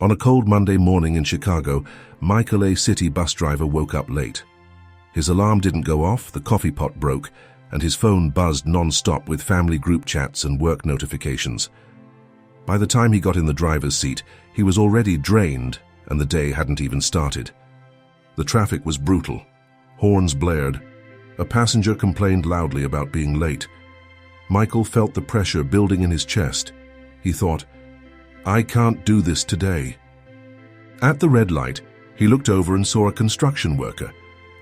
On a cold Monday morning in Chicago, Michael, a city bus driver, woke up late. His alarm didn't go off, the coffee pot broke, and his phone buzzed non-stop with family group chats and work notifications. By the time he got in the driver's seat, he was already drained, and the day hadn't even started. The traffic was brutal. Horns blared. A passenger complained loudly about being late. Michael felt the pressure building in his chest. He thought, "I can't do this today." At the red light, he looked over and saw a construction worker,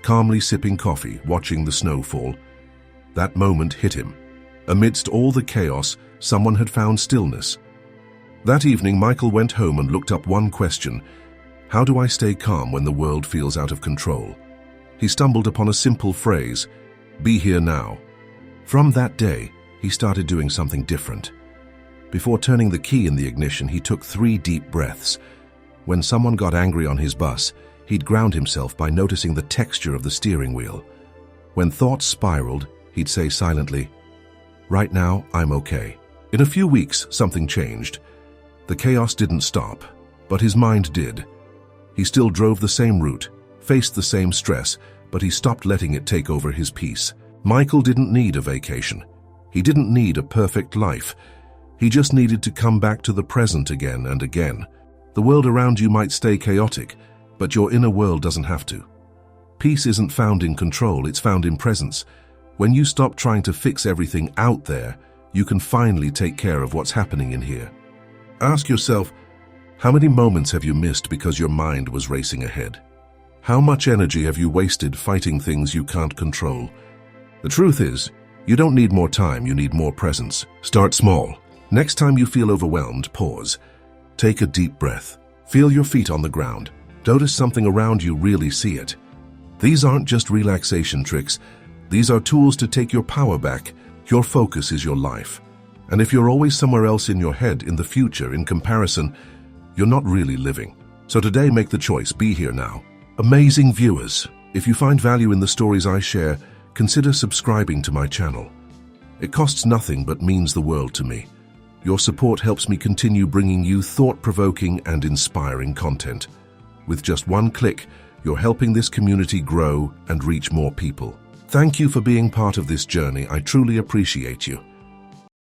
calmly sipping coffee, watching the snow fall. That moment hit him. Amidst all the chaos, someone had found stillness. That evening, Michael went home and looked up one question: how do I stay calm when the world feels out of control? He stumbled upon a simple phrase: be here now. From that day, he started doing something different. Before turning the key in the ignition, he took 3 deep breaths. When someone got angry on his bus, he'd ground himself by noticing the texture of the steering wheel. When thoughts spiraled, he'd say silently, "Right now, I'm okay." In a few weeks, something changed. The chaos didn't stop, but his mind did. He still drove the same route, faced the same stress, but he stopped letting it take over his peace. Michael didn't need a vacation. He didn't need a perfect life. He just needed to come back to the present again and again. The world around you might stay chaotic, but your inner world doesn't have to. Peace isn't found in control, it's found in presence. When you stop trying to fix everything out there, you can finally take care of what's happening in here. Ask yourself, how many moments have you missed because your mind was racing ahead? How much energy have you wasted fighting things you can't control? The truth is, you don't need more time, you need more presence. Start small. Next time you feel overwhelmed, pause. Take a deep breath. Feel your feet on the ground. Notice something around you, really see it. These aren't just relaxation tricks. These are tools to take your power back. Your focus is your life. And if you're always somewhere else in your head, in the future, in comparison, you're not really living. So today, make the choice. Be here now. Amazing viewers, if you find value in the stories I share, consider subscribing to my channel. It costs nothing but means the world to me. Your support helps me continue bringing you thought-provoking and inspiring content. With just one click, you're helping this community grow and reach more people. Thank you for being part of this journey. I truly appreciate you.